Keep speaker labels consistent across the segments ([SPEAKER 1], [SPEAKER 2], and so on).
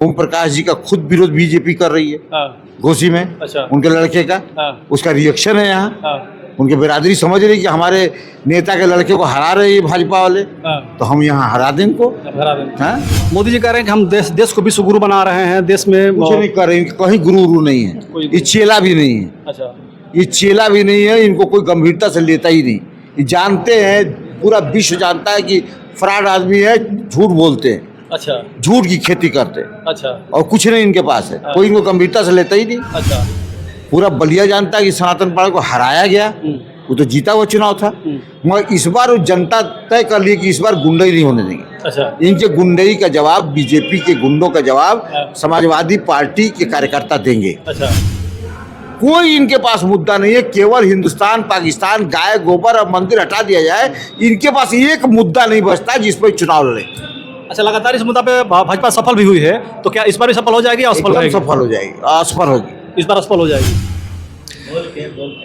[SPEAKER 1] ओम प्रकाश जी का खुद विरोध बीजेपी कर रही है घोसी में।
[SPEAKER 2] अच्छा।
[SPEAKER 1] उनके लड़के का उसका रिएक्शन है यहाँ। उनके बिरादरी समझ रही कि हमारे नेता के लड़के को हरा रहे हैं भाजपा वाले, तो हम यहाँ हरा दें इनको।
[SPEAKER 2] मोदी जी कह रहे हैं कि हम देश को विश्व गुरु बना रहे हैं, देश में
[SPEAKER 1] कुछ नहीं कर रहे हैं, कहीं गुरु उरु नहीं है, ये चेला भी नहीं है।
[SPEAKER 2] अच्छा।
[SPEAKER 1] ये चेला भी नहीं है, इनको कोई गंभीरता से लेता ही नहीं। ये जानते हैं, पूरा विश्व जानता है कि फ्रॉड आदमी है, झूठ बोलते हैं। अच्छा। झूठ की खेती करते हैं। अच्छा। और कुछ नहीं इनके पास है, कोई इनको गंभीरता से लेता ही नहीं। अच्छा। पूरा बलिया जानता है कि सनातन पार्टी को हराया गया, वो तो जीता हुआ चुनाव था, मगर इस बार वो जनता तय कर ली कि इस बार गुंडई नहीं होने देंगे। अच्छा। इनके गुंडई का जवाब, बीजेपी के गुंडों का जवाब समाजवादी पार्टी के कार्यकर्ता देंगे। अच्छा। कोई इनके पास मुद्दा नहीं है, केवल हिंदुस्तान पाकिस्तान, गाय गोबर और मंदिर हटा दिया जाए, इनके पास एक मुद्दा नहीं बचता जिस पर चुनाव लड़े।
[SPEAKER 2] अच्छा, लगातार इस मुद्दा पे भाजपा सफल भी हुई है, तो क्या इस बार भी सफल हो जाएगी? असफल हो जाएगी, असफल होगी, इस बार असफल हो जाएगी।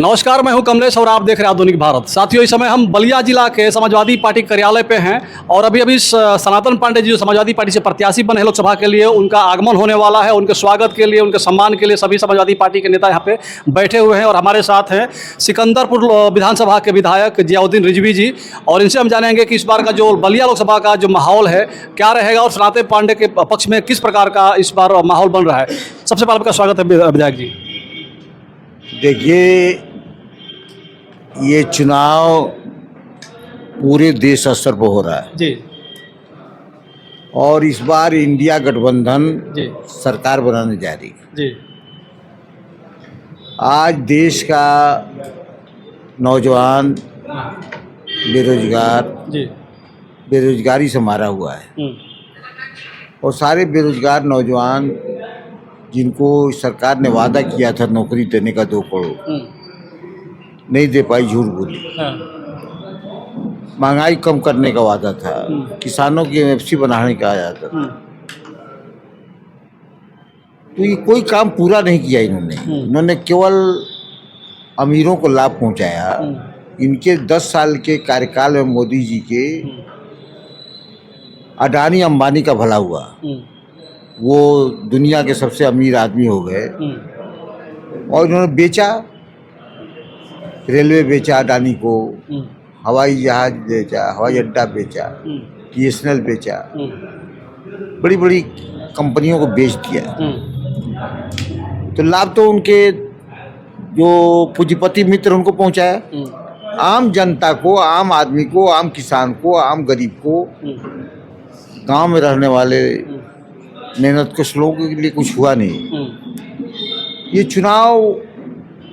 [SPEAKER 2] नमस्कार, मैं हूं कमलेश और आप देख रहे हैं आधुनिक भारत। साथियों, इस समय हम बलिया जिला के समाजवादी पार्टी कार्यालय पे हैं और अभी सनातन पांडे जी जो समाजवादी पार्टी से प्रत्याशी बने हैं लोकसभा के लिए, उनका आगमन होने वाला है। उनके स्वागत के लिए, उनके सम्मान के लिए सभी समाजवादी पार्टी के नेता यहाँ पे बैठे हुए हैं और हमारे साथ हैं सिकंदरपुर विधानसभा के विधायक जियाउद्दीन रिजवी जी, और इनसे हम जानेंगे कि इस बार का जो बलिया लोकसभा का जो माहौल है क्या रहेगा और सनातन पांडे के पक्ष में किस प्रकार का इस बार माहौल बन रहा है। सबसे पहले आपका स्वागत है विधायक जी।
[SPEAKER 1] देखिए, ये चुनाव पूरे देश स्तर पर हो रहा है
[SPEAKER 2] जी,
[SPEAKER 1] और इस बार इंडिया गठबंधन
[SPEAKER 2] जी
[SPEAKER 1] सरकार बनाने जा रही है
[SPEAKER 2] जी।
[SPEAKER 1] आज देश का नौजवान बेरोजगार
[SPEAKER 2] जी,
[SPEAKER 1] बेरोजगारी से मारा हुआ है, और सारे बेरोजगार नौजवान जिनको सरकार ने वादा किया था नौकरी देने का 2 करोड़, नहीं दे पाई, झूठ बोली। महंगाई कम करने का वादा था, किसानों की एमएसपी बनाने का वादा था, तो ये कोई काम पूरा नहीं किया इन्होंने केवल अमीरों को लाभ पहुंचाया। इनके 10 साल के कार्यकाल में मोदी जी के अडानी अंबानी का भला हुआ, वो दुनिया के सबसे अमीर आदमी हो गए, और इन्होंने बेचा, रेलवे बेचा अडानी को, हवाई जहाज बेचा, हवाई अड्डा बेचा, बीएसएनएल बेचा, बड़ी बड़ी कंपनियों को बेच दिया। तो लाभ तो उनके जो पूंजीपति मित्र उनको पहुंचाया, आम जनता को, आम आदमी को, आम किसान को, आम गरीब को, गांव में रहने वाले मेहनत कश लोगों के लिए कुछ हुआ नहीं। ये चुनाव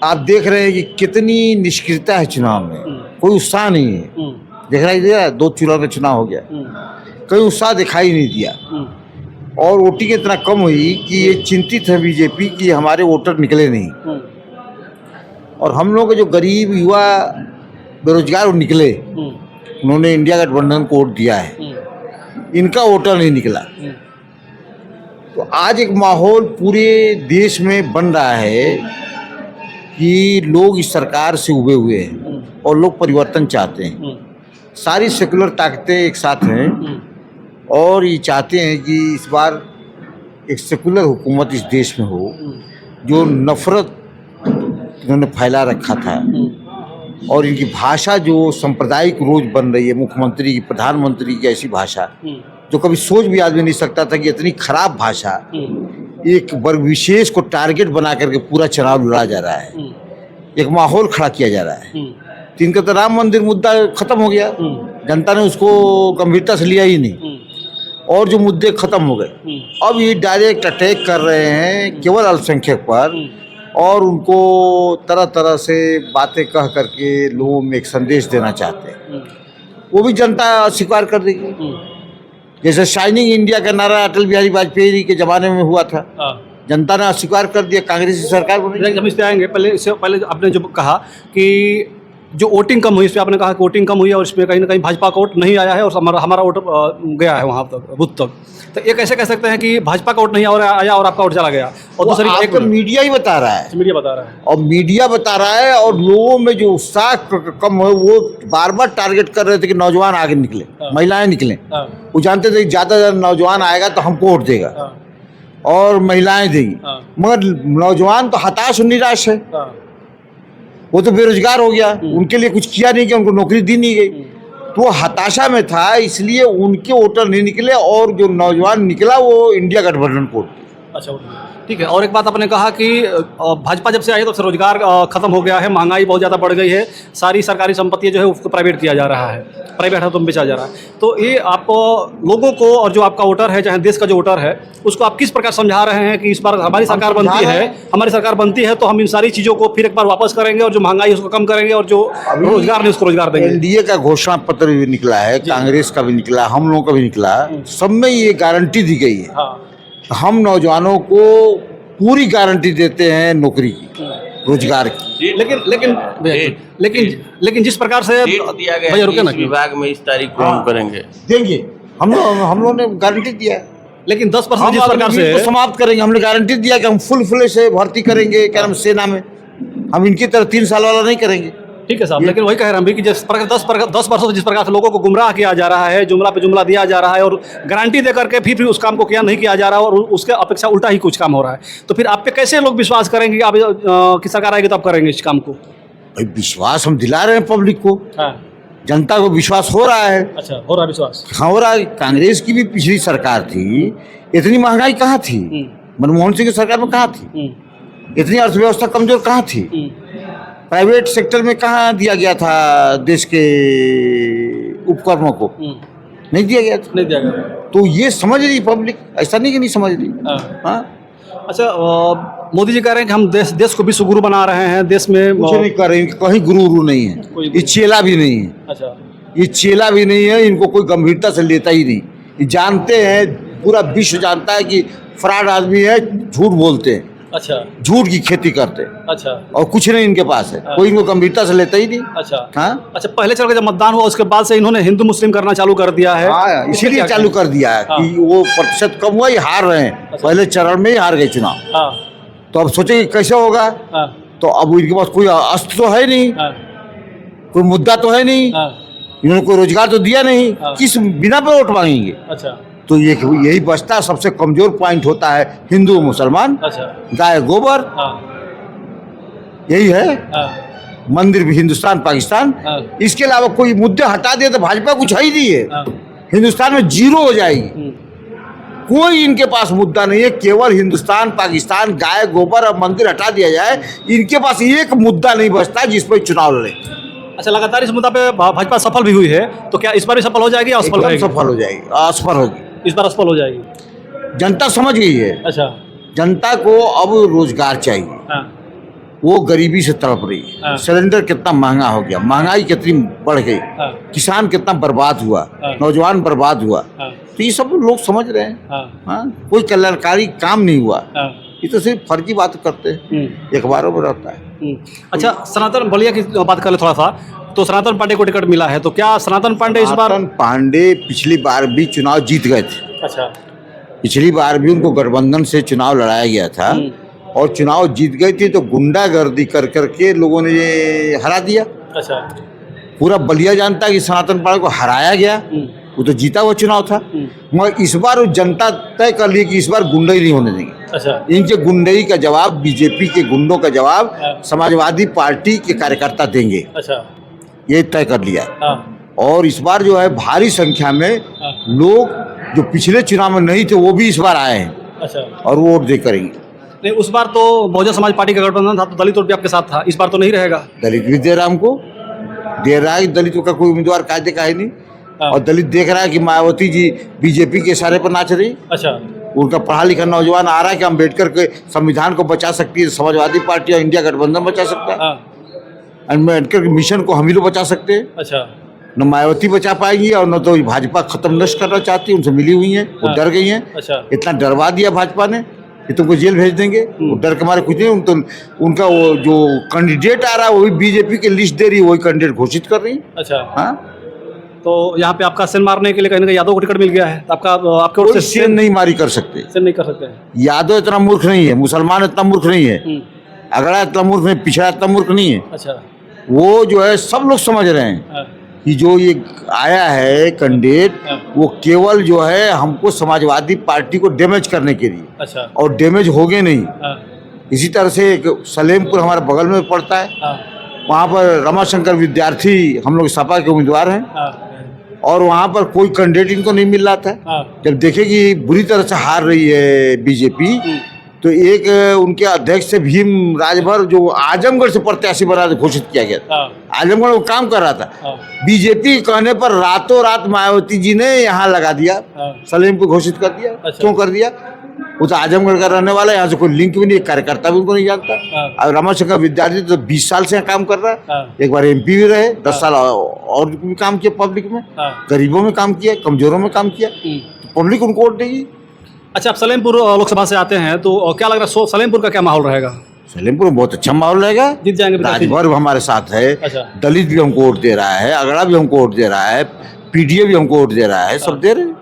[SPEAKER 1] आप देख रहे हैं कि कितनी निष्क्रियता है चुनाव में, कोई उत्साह नहीं है। दिखाई दे रहा है, 2 चुनाव का चुनाव हो गया, कोई उत्साह दिखाई नहीं दिया, और वोटिंग इतना कम हुई कि ये चिंतित है बीजेपी कि हमारे वोटर निकले नहीं, और हम लोग जो गरीब युवा बेरोजगार वो निकले, उन्होंने इंडिया गठबंधन को वोट दिया है, इनका वोटर नहीं निकला। तो आज एक माहौल पूरे देश में बन रहा है कि लोग इस सरकार से उबे हुए हैं और लोग परिवर्तन चाहते हैं। सारी सेकुलर ताकतें एक साथ हैं और ये चाहते हैं कि इस बार एक सेकुलर हुकूमत इस देश में हो। जो नफरत इन्होंने फैला रखा था, और इनकी भाषा जो सांप्रदायिक रोज बन रही है, मुख्यमंत्री की, प्रधानमंत्री की ऐसी भाषा जो कभी सोच भी आदमी नहीं सकता था कि इतनी खराब भाषा एक वर्ग विशेष को टारगेट बना करके पूरा चुनाव लड़ा जा रहा है, एक माहौल खड़ा किया जा रहा है। तो इनका तो राम मंदिर मुद्दा खत्म हो गया, जनता ने उसको गंभीरता से लिया ही नहीं, और जो मुद्दे खत्म हो गए। अब ये डायरेक्ट अटैक कर रहे हैं केवल अल्पसंख्यक पर, और उनको तरह तरह से बातें कह करके लोगों में एक संदेश देना चाहते हैं। वो भी जनता स्वीकार कर देगी। जैसे शाइनिंग इंडिया का नारा अटल बिहारी वाजपेयी के जमाने में हुआ था, जनता ने अस्वीकार कर दिया, कांग्रेस की सरकार बनी।
[SPEAKER 2] हम इस पे आएंगे, पहले आपने जो कहा कि जो वोटिंग कम हुई, इस पर आपने कहा कि वोटिंग कम हुई है और इसमें कहीं ना कहीं भाजपा का वोट नहीं आया है और हमारा वोट गया है वहाँ तक, बूथ तक। तो ये कैसे कह सकते हैं कि भाजपा का वोट नहीं आया और आपका वोट चला गया? और दूसरी एक
[SPEAKER 1] तो मीडिया ही बता रहा है,
[SPEAKER 2] मीडिया बता रहा है,
[SPEAKER 1] और मीडिया बता रहा है, और लोगों में जो उत्साह कम है वो बार बार टारगेट कर रहे थे कि नौजवान आगे निकले, महिलाएं निकले। वो जानते थे कि ज़्यादा नौजवान आएगा तो हमको वोट देगा। और महिलाएं देंगी,
[SPEAKER 2] हाँ।
[SPEAKER 1] मगर नौजवान तो हताश और निराश है,
[SPEAKER 2] हाँ।
[SPEAKER 1] वो तो बेरोजगार हो गया, उनके लिए कुछ किया नहीं गया, उनको नौकरी दी नहीं गई, तो वो हताशा में था, इसलिए उनके वोटर नहीं निकले और जो नौजवान निकला वो इंडिया गठबंधन को।
[SPEAKER 2] अच्छा, ठीक है। और एक बात आपने कहा कि भाजपा जब से आई है तब से रोजगार खत्म हो गया है, महंगाई बहुत ज़्यादा बढ़ गई है, सारी सरकारी संपत्ति जो है उसको प्राइवेट किया जा रहा है, प्राइवेट हाथों में बेचा जा रहा है। तो ये आप लोगों को और जो आपका वोटर है, चाहे देश का जो वोटर है, उसको आप किस प्रकार समझा रहे हैं कि इस बार हमारी सरकार बनती है तो हम इन सारी चीज़ों को फिर एक बार वापस करेंगे और जो महंगाई उसको कम करेंगे और जो रोजगार नहीं उसको रोजगार देंगे।
[SPEAKER 1] एनडीए का घोषणा पत्र भी निकला है, कांग्रेस का भी निकला, हम लोगों का भी निकला, सब में ये गारंटी दी गई है।
[SPEAKER 2] हाँ।
[SPEAKER 1] हम नौजवानों को पूरी गारंटी देते हैं नौकरी की, रोजगार की।
[SPEAKER 2] लेकिन जिस प्रकार से
[SPEAKER 3] दिया गया
[SPEAKER 2] भैया रुके ना,
[SPEAKER 3] इस विभाग में इस तारीख को हम करेंगे,
[SPEAKER 1] देंगे, हम लोगों ने गारंटी दिया है।
[SPEAKER 2] लेकिन 10%
[SPEAKER 1] हम
[SPEAKER 2] जिस प्रकार से
[SPEAKER 1] को समाप्त करेंगे, हमने गारंटी दिया कि हम फुल से भर्ती करेंगे, क्या नाम, सेना में। हम इनकी तरह 3 साल वाला नहीं करेंगे।
[SPEAKER 2] ठीक है साहब, लेकिन वही कह रहे हैं हम भी कि जिस प्रकार 10 वर्षों से जिस प्रकार से लोगों को गुमराह किया जा रहा है, जुमला पे जुमला दिया जा रहा है और गारंटी दे करके फिर उस काम को किया नहीं किया जा रहा और उसके अपेक्षा उल्टा ही कुछ काम हो रहा है, तो फिर आप पे कैसे लोग विश्वास करेंगे कि आप की सरकार आएगी तो आप करेंगे इस काम को?
[SPEAKER 1] भाई विश्वास हम दिला रहे हैं पब्लिक को,
[SPEAKER 2] हाँ।
[SPEAKER 1] जनता को विश्वास हो रहा है।
[SPEAKER 2] अच्छा, हो रहा है विश्वास?
[SPEAKER 1] हाँ, हो रहा है। कांग्रेस की भी पिछली सरकार थी, इतनी महंगाई कहाँ थी? मनमोहन सिंह की सरकार में कहाँ थी? इतनी अर्थव्यवस्था कमजोर कहाँ थी? प्राइवेट सेक्टर में कहाँ दिया गया था देश के उपकरणों को? नहीं दिया गया था।
[SPEAKER 2] नहीं दिया गया।
[SPEAKER 1] तो ये समझ रही पब्लिक, ऐसा नहीं कि नहीं समझ रही। हाँ,
[SPEAKER 2] अच्छा, मोदी जी कह रहे हैं कि हम देश को विश्व गुरु बना रहे हैं, देश में
[SPEAKER 1] कुछ नहीं कर रहे, कहीं गुरु नहीं है, ये चेला भी नहीं है।
[SPEAKER 2] अच्छा,
[SPEAKER 1] ये चेला भी नहीं है, इनको कोई गंभीरता से लेता ही नहीं। ये जानते हैं, पूरा विश्व जानता है कि फ्रॉड आदमी है, झूठ बोलते हैं।
[SPEAKER 2] अच्छा,
[SPEAKER 1] झूठ की खेती करते हैं।
[SPEAKER 2] अच्छा,
[SPEAKER 1] और कुछ नहीं इनके पास है, कोई इनको गंभीरता से लेता ही नहीं।
[SPEAKER 2] अच्छा,
[SPEAKER 1] हाँ,
[SPEAKER 2] अच्छा, पहले चल के जब मतदान हुआ उसके बाद से इन्होंने हिंदू मुस्लिम करना चालू कर दिया है।
[SPEAKER 1] हाँ, इसीलिए चालू कर दिया है कि वो प्रतिशत कम हुआ, ये हार रहे हैं। पहले चरण में ही हार गए चुनाव, तो अब सोचे कैसे होगा। तो अब इनके पास कोई अस्त्र तो है नहीं, कोई मुद्दा तो है नहीं, इन्होंने कोई रोजगार तो दिया नहीं, किस बिना पे वोट मांगेंगे? अच्छा, तो यही बचता है, सबसे कमजोर पॉइंट होता है हिंदू मुसलमान। अच्छा, गाय गोबर, यही है। मंदिर भी हिंदुस्तान पाकिस्तान, इसके अलावा कोई मुद्दे हटा दिए तो भाजपा कुछ है ही नहीं है, हिंदुस्तान में जीरो हो जाएगी। कोई इनके पास मुद्दा नहीं है, केवल हिंदुस्तान पाकिस्तान, गाय गोबर और मंदिर हटा दिया जाए, इनके पास एक मुद्दा नहीं बचता जिस पर चुनाव लड़े।
[SPEAKER 2] अच्छा, लगातार इस मुद्दा पे भाजपा सफल भी हुई है, तो क्या इस बार भी सफल हो जाएगी? असफल रहेगी?
[SPEAKER 1] सफल हो जाएगी, असफल होगी।
[SPEAKER 2] इस बार असफल हो जाएगी।
[SPEAKER 1] जनता समझ गई है। अच्छा, जनता को अब रोजगार चाहिए। हाँ। वो गरीबी से तड़प रही है। हाँ। सिलेंडर कितना महंगा हो गया, महंगाई कितनी बढ़ गई। हाँ। किसान कितना बर्बाद हुआ। हाँ। नौजवान बर्बाद हुआ। हाँ। तो ये सब लोग समझ रहे हैं। हाँ। हाँ? कोई कल्याणकारी काम नहीं हुआ। हाँ। ये तो सिर्फ फर्जी बात करते हैं, अखबारों में रहता है।
[SPEAKER 2] अच्छा, सनातन बलिया की बात कर ले थोड़ा सा, तो सनातन पांडे को टिकट मिला है, तो क्या सनातन पांडे इस बार?
[SPEAKER 1] पांडे पिछली बार भी चुनाव जीत गए थे। अच्छा, पिछली बार भी उनको गठबंधन से चुनाव लड़ाया गया था और चुनाव जीत गई थी, तो गुंडागर्दी कर करके लोगों ने ये हरा दिया। अच्छा, पूरा बलिया जानता है कि सनातन पांडे को हराया गया, वो तो जीता हुआ चुनाव था। मगर इस बार जनता तय कर ली कि इस बार गुंडई नहीं होने देंगे। अच्छा, इनके गुंडई का जवाब, बीजेपी के गुंडों का जवाब समाजवादी पार्टी के कार्यकर्ता देंगे। अच्छा, ये तय कर लिया। और इस बार जो है भारी संख्या में लोग जो पिछले चुनाव में नहीं थे वो भी इस बार आए हैं। अच्छा, और वोट दे करेंगे।
[SPEAKER 2] नहीं, उस बार तो बहुजन समाज पार्टी का गठबंधन था, तो दलित वोट भी आपके साथ था, इस बार तो नहीं रहेगा?
[SPEAKER 1] दलित भी दे रहा हमको, दे रहा है। दलितों का कोई उम्मीदवार कायदे का है नहीं। और दलित देख रहा है कि मायावती जी बीजेपी के इशारे पर नाच रही। अच्छा, उनका पढ़ा लिखा नौजवान आ रहा है कि अम्बेडकर के संविधान को बचा सकती है समाजवादी पार्टी और इंडिया गठबंधन बचा सकता है। अम्बेडकर के मिशन को हम ही लोग बचा सकते हैं। अच्छा, न मायावती बचा पाएंगी और न तो भाजपा खत्म नष्ट करना चाहती है, उनसे मिली हुई है, वो डर गई हैं। अच्छा, इतना डरवा दिया भाजपा ने कि तुमको जेल भेज देंगे। वो डर के मारे कुछ नहीं। तो उनका वो जो कैंडिडेट आ रहा है वो भी बीजेपी की लिस्ट दे रही है, वही कैंडिडेट घोषित कर रही है। अच्छा, हाँ, तो यहाँ पे आपका सेन मारने के लिए कहीं ना कहीं यादव को टिकट मिल गया है, तो आपके ओर से सेन नहीं मारी कर सकते।
[SPEAKER 2] सेन नहीं कर सकते।
[SPEAKER 1] यादव इतना मूर्ख नहीं है, मुसलमान इतना मूर्ख नहीं है, अगड़ा इतना मूर्ख नहीं, पिछड़ा इतना मूर्ख नहीं है। अच्छा, वो जो है सब लोग समझ रहे हैं कि जो ये आया है कैंडिडेट वो केवल जो है हमको समाजवादी पार्टी को डैमेज करने के लिए,
[SPEAKER 2] अच्छा
[SPEAKER 1] और डैमेज हो गए नहीं। इसी तरह से एक सलेमपुर हमारे बगल में पड़ता है, वहाँ पर रमाशंकर विद्यार्थी हम लोग सपा के उम्मीदवार हैं, और वहाँ पर कोई कैंडिडेट इनको नहीं मिल रहा था। जब देखे कि बुरी तरह से हार रही है बीजेपी, तो एक उनके अध्यक्ष से भीम राजभर जो आजमगढ़ से प्रत्याशी बना घोषित किया गया था, आजमगढ़ वो काम कर रहा था, बीजेपी कहने पर रातों रात मायावती जी ने यहाँ लगा दिया, सलेमपुर घोषित कर दिया। क्यों कर दिया? वो तो आजमगढ़ का रहने वाला है, यहाँ से कोई लिंक भी नहीं, कार्यकर्ता भी उनको नहीं जानता। और रमाशंकर विद्यार्थी तो 20 साल से यहाँ काम कर रहा है, एक बार MP भी रहे, 10 साल और भी काम किया, पब्लिक में गरीबों में काम किया, कमजोरों में काम किया, तो पब्लिक उनको वोट देगी।
[SPEAKER 2] अच्छा, आप सलेमपुर लोकसभा से आते हैं तो क्या लग रहा है, सलेमपुर का क्या माहौल रहेगा?
[SPEAKER 1] सलेमपुर में बहुत अच्छा माहौल रहेगा,
[SPEAKER 2] जीत जाएंगे प्रत्याशी?
[SPEAKER 1] राजभर हमारे साथ है,
[SPEAKER 2] अच्छा।
[SPEAKER 1] दलित भी हमको वोट दे रहा है, अगड़ा भी हमको वोट दे रहा है, PDA भी हमको वोट दे रहा है, सब दे रहे हैं।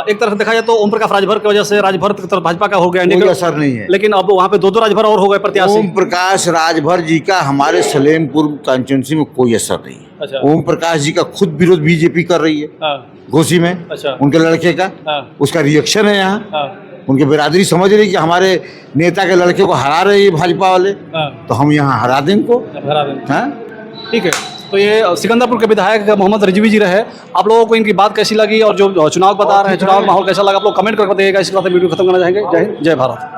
[SPEAKER 2] एक तरफ से देखा जाए तो ओम प्रकाश राजभर की वजह से राजभर की तरफ भाजपा का हो गया,
[SPEAKER 1] कोई असर नहीं है।
[SPEAKER 2] लेकिन अब वहाँ पे दो राजभर और हो गए प्रत्याशी।
[SPEAKER 1] ओम प्रकाश राजभर जी का हमारे सलेमपुर कॉन्स्टिट्यूंसी में कोई असर नहीं है।
[SPEAKER 2] अच्छा।
[SPEAKER 1] ओम प्रकाश जी का खुद विरोध बीजेपी कर रही है घोसी में,
[SPEAKER 2] अच्छा।
[SPEAKER 1] उनके लड़के का, उसका रिएक्शन है यहाँ, उनकी बिरादरी समझ रही कि हमारे नेता के लड़के को हरा रहे हैं भाजपा वाले, तो हम यहाँ हरा दें इनको।
[SPEAKER 2] ठीक है, तो ये सिकंदरपुर के विधायक मोहम्मद रिजवी जी रहे। आप लोगों को इनकी बात कैसी लगी और जो चुनाव बता रहे हैं, चुनाव माहौल कैसा लगा, आप लोग कमेंट करके बताइएगा। इसके बाद वीडियो खत्म करना चाहेंगे। जय हिंद, जय भारत।